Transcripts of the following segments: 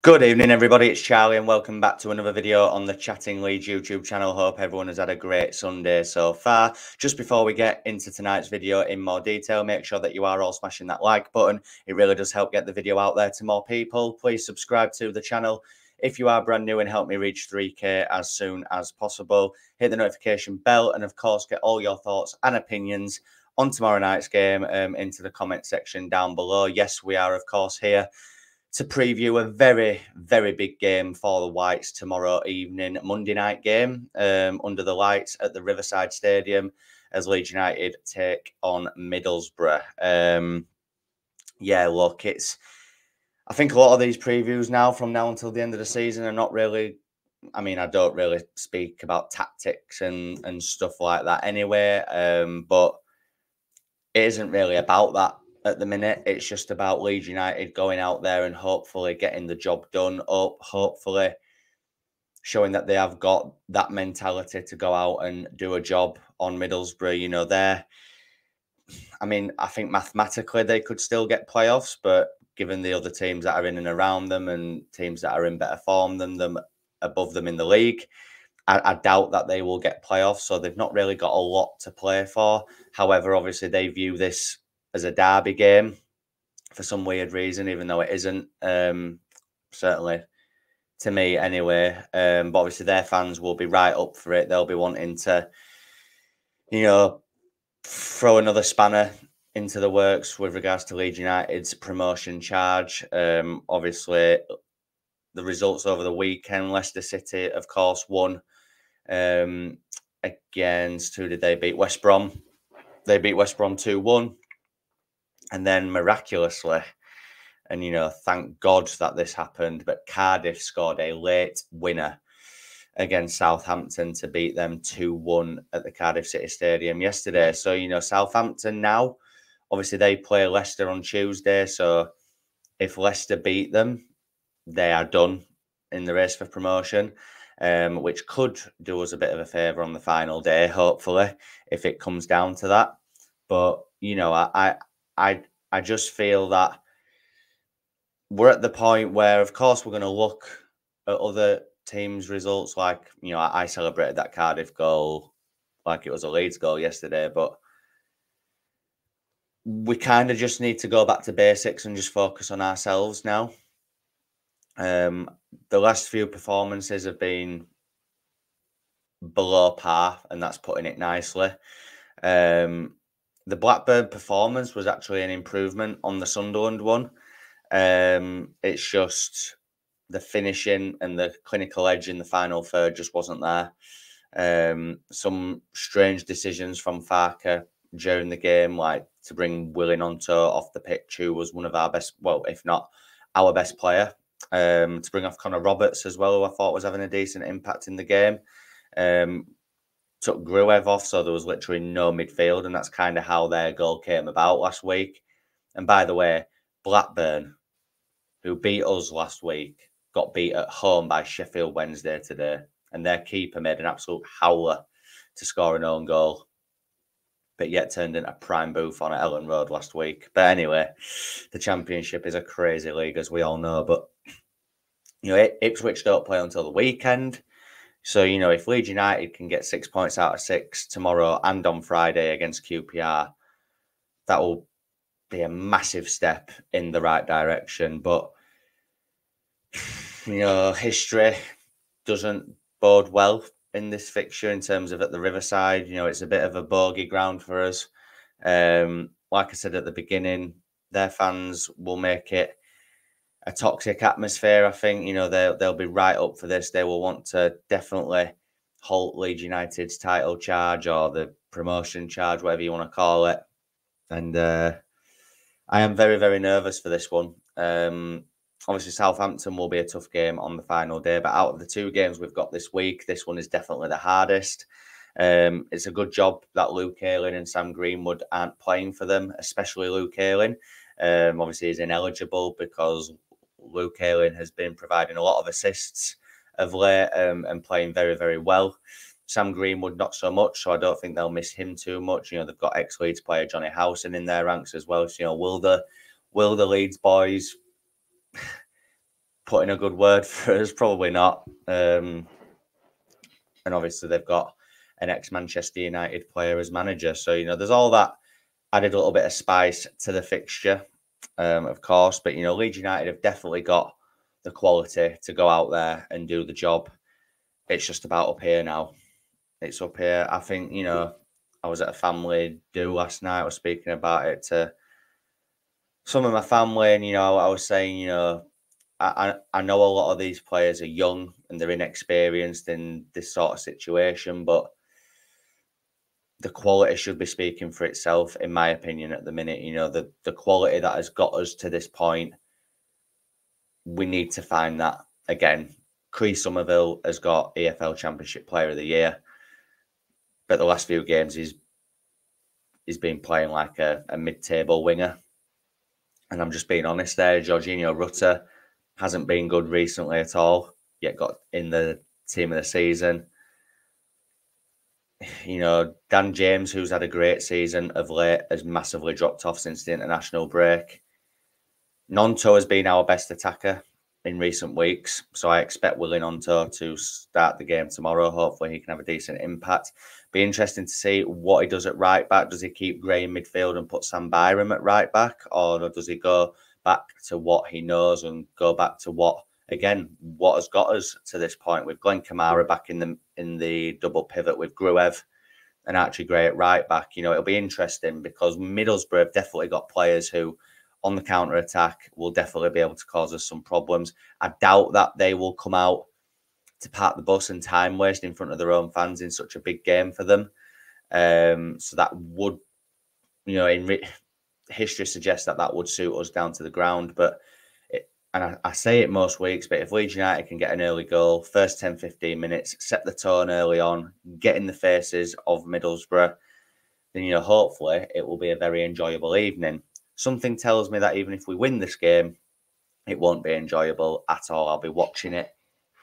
Good evening, everybody. It's Charlie, and welcome back to another video on the Chatting Leeds YouTube channel. Hope everyone has had a great Sunday so far. Just before we get into tonight's video in more detail, make sure that you are all smashing that like button. It really does help get the video out there to more people. Please subscribe to the channel if you are brand new and help me reach 3K as soon as possible. Hit the notification bell and, of course, get all your thoughts and opinions on tomorrow night's game into the comment section down below. Yes, we are, of course, here to preview a very, very big game for the Whites tomorrow evening, Monday night game under the lights at the Riverside Stadium as Leeds United take on Middlesbrough. Yeah, look, I think a lot of these previews now, from now until the end of the season, are not really, I don't really speak about tactics and stuff like that anyway, but it isn't really about that. At the minute, it's just about Leeds United going out there and hopefully getting the job done up, hopefully showing that they have got that mentality to go out and do a job on Middlesbrough. You know, I think mathematically they could still get playoffs, but given the other teams that are in and around them and teams that are in better form than them, above them in the league, I doubt that they will get playoffs. So they've not really got a lot to play for. However, obviously they view this as a derby game for some weird reason, even though it isn't, certainly to me anyway. But obviously their fans will be right up for it. They'll be wanting to, throw another spanner into the works with regards to Leeds United's promotion charge. Obviously, the results over the weekend, Leicester City, of course, won against, who did they beat? West Brom. They beat West Brom 2-1. And then miraculously, and thank God that this happened, but Cardiff scored a late winner against Southampton to beat them 2-1 at the Cardiff City Stadium yesterday. So, Southampton now, obviously they play Leicester on Tuesday. So if Leicester beat them, they are done in the race for promotion, which could do us a bit of a favour on the final day, hopefully, if it comes down to that. But, I just feel that we're at the point where, of course, we're going to look at other teams' results. Like, I celebrated that Cardiff goal like it was a Leeds goal yesterday, but we kind of just need to go back to basics and just focus on ourselves now. The last few performances have been below par, and that's putting it nicely. The Blackburn performance was actually an improvement on the Sunderland one. It's just the finishing and the clinical edge in the final third just wasn't there. Some strange decisions from Farke during the game, like to bring Willingham off the pitch, who was one of our best, well, if not our best player. To bring off Connor Roberts as well, who I thought was having a decent impact in the game. Took Gruev off, so there was literally no midfield, and that's kind of how their goal came about last week. And by the way, Blackburn, who beat us last week, got beat at home by Sheffield Wednesday today, and their keeper made an absolute howler to score an own goal, but yet turned into prime Buffon at Ellen Road last week. But anyway, the Championship is a crazy league, as we all know. But, Ipswich don't play until the weekend. So, if Leeds United can get 6 points out of 6 tomorrow and on Friday against QPR, that will be a massive step in the right direction. But, history doesn't bode well in this fixture in terms of at the Riverside. It's a bit of a bogey ground for us. Like I said at the beginning, their fans will make it a toxic atmosphere. I think, they'll be right up for this. They will want to definitely halt Leeds United's title charge or the promotion charge, whatever you want to call it. And I am very, very nervous for this one. Obviously, Southampton will be a tough game on the final day, but out of the two games we've got this week, this one is definitely the hardest. It's a good job that Luke Ayling and Sam Greenwood aren't playing for them, especially Luke Ayling. Obviously, he's ineligible because Luke Ayling has been providing a lot of assists of late and playing very, very well. Sam Greenwood, not so much, so I don't think they'll miss him too much. They've got ex-Leeds player Johnny Howson in their ranks as well. So, will the Leeds boys put in a good word for us? Probably not. And obviously they've got an ex-Manchester United player as manager. So, you know, there's all that added a little bit of spice to the fixture, of course. But, you know, Leeds United have definitely got the quality to go out there and do the job. It's just about up here now. It's up here. I think, you know, I was at a family do last night. I was speaking about it to some of my family, and, you know, I was saying, you know, I know a lot of these players are young and they're inexperienced in this sort of situation, but the quality should be speaking for itself, in my opinion, at the minute. You know, the quality that has got us to this point, we need to find that again. Chris Somerville has got EFL Championship Player of the Year, but the last few games he's been playing like a mid-table winger. And I'm just being honest there. Jorginho Rutter hasn't been good recently at all, yet got in the team of the season. You know, Dan James, who's had a great season of late, has massively dropped off since the international break. Nonto has been our best attacker in recent weeks, so I expect Willie Nonto to start the game tomorrow. Hopefully he can have a decent impact. Be interesting to see what he does at right back. Does he keep Gray in midfield and put Sam Byram at right back, or does he go back to what he knows and go back to what has got us to this point, with Glenn Kamara back in the double pivot with Gruev and Archie Gray at right back? You know, it'll be interesting because Middlesbrough have definitely got players who, on the counter attack, will definitely be able to cause us some problems. I doubt that they will come out to park the bus and time waste in front of their own fans in such a big game for them. So that would, you know, history suggests that would suit us down to the ground. But I say it most weeks, but if Leeds United can get an early goal, first 10, 15 minutes, set the tone early on, get in the faces of Middlesbrough, then, you know, hopefully it will be a very enjoyable evening. Something tells me that even if we win this game, it won't be enjoyable at all. I'll be watching it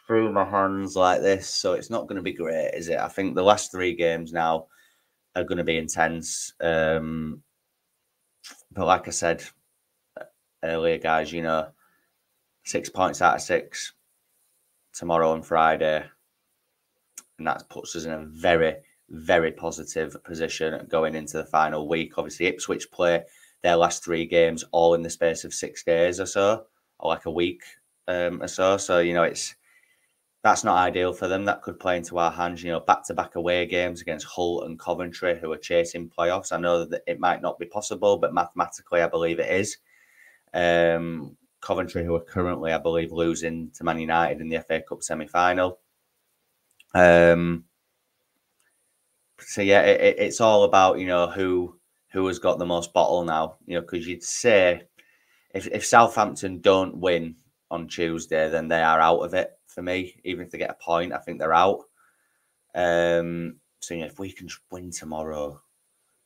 through my hands like this, so it's not going to be great, is it? I think the last 3 games now are going to be intense. But like I said earlier, guys, you know, 6 points out of 6 tomorrow and Friday, and that puts us in a very, very positive position going into the final week. Obviously, Ipswich play their last 3 games all in the space of 6 days or so, or like a week or so. So, you know, that's not ideal for them. That could play into our hands. You know, back-to-back away games against Hull and Coventry, who are chasing playoffs. I know that it might not be possible, but mathematically, I believe it is. Coventry, who are currently, I believe, losing to Man United in the FA Cup semi-final. So yeah, it's all about, you know, who has got the most bottle now. You know, because you'd say if Southampton don't win on Tuesday, then they are out of it for me. Even if they get a point, I think they're out. So, you know, if we can win tomorrow,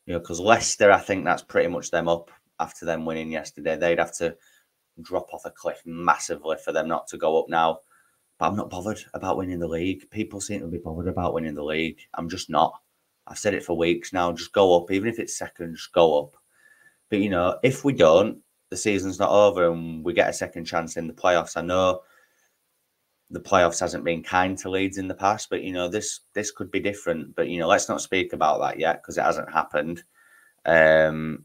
you know, because Leicester, I think that's pretty much them up after them winning yesterday. They'd have to drop off a cliff massively for them not to go up now. But I'm not bothered about winning the league. People seem to be bothered about winning the league. I'm just not. I've said it for weeks now. Just go up. Even if it's second, just go up. But, you know, if we don't, the season's not over and we get a second chance in the playoffs. I know the playoffs hasn't been kind to Leeds in the past, but, you know, this could be different. But, you know, let's not speak about that yet because it hasn't happened. I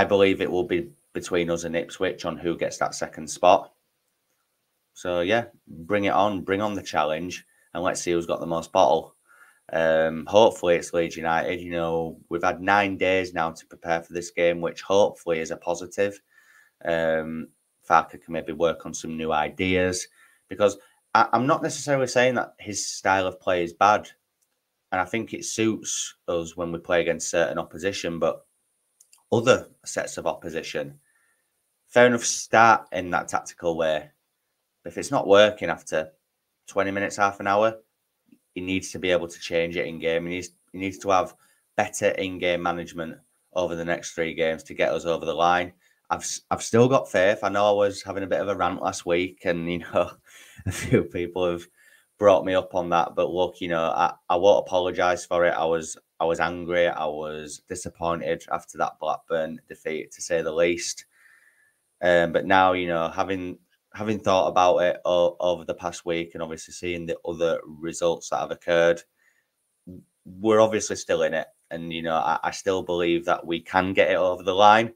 believe it will be between us and Ipswich on who gets that second spot. So, yeah, bring it on. Bring on the challenge and let's see who's got the most bottle. Hopefully it's Leeds United. You know, we've had 9 days now to prepare for this game, which hopefully is a positive. Farker can maybe work on some new ideas because I'm not necessarily saying that his style of play is bad. And I think it suits us when we play against certain opposition, but other sets of opposition, fair enough, start in that tactical way. But if it's not working after 20 minutes, half an hour, he needs to be able to change it in game. He needs to have better in-game management over the next 3 games to get us over the line. I've still got faith. I know I was having a bit of a rant last week, and, you know, a few people have brought me up on that. But look, you know, I won't apologise for it. I was angry. I was disappointed after that Blackburn defeat, to say the least. But now, you know, having thought about it over the past week and obviously seeing the other results that have occurred, we're obviously still in it. And, you know, I still believe that we can get it over the line.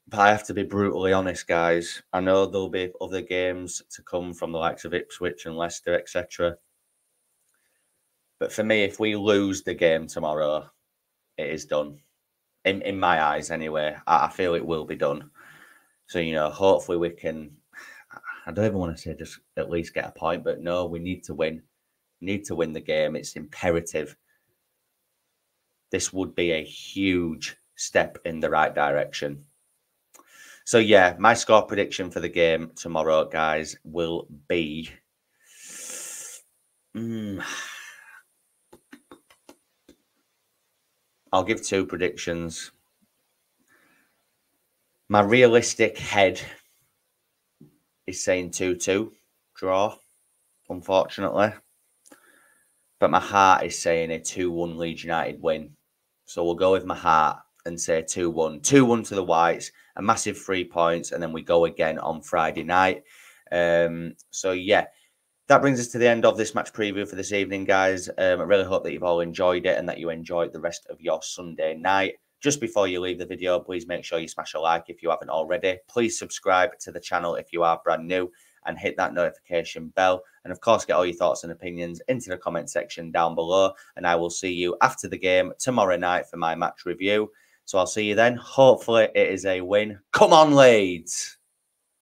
But I have to be brutally honest, guys. I know there'll be other games to come from the likes of Ipswich and Leicester, etc. But for me, if we lose the game tomorrow, it is done. In my eyes, anyway. I feel it will be done. So, you know, hopefully we can... I don't even want to say just at least get a point, but no, we need to win. We need to win the game. It's imperative. This would be a huge step in the right direction. So, yeah, my score prediction for the game tomorrow, guys, will be... I'll give 2 predictions. My realistic head is saying 2-2 draw, unfortunately. But my heart is saying a 2-1 Leeds United win. So we'll go with my heart and say 2-1. 2-1 to the Whites, a massive 3 points, and then we go again on Friday night. So, yeah, that brings us to the end of this match preview for this evening, guys. I really hope that you've all enjoyed it and that you enjoyed the rest of your Sunday night. Just before you leave the video, please make sure you smash a like if you haven't already. Please subscribe to the channel if you are brand new and hit that notification bell. And of course, get all your thoughts and opinions into the comment section down below. And I will see you after the game tomorrow night for my match review. So I'll see you then. Hopefully it is a win. Come on, Leeds!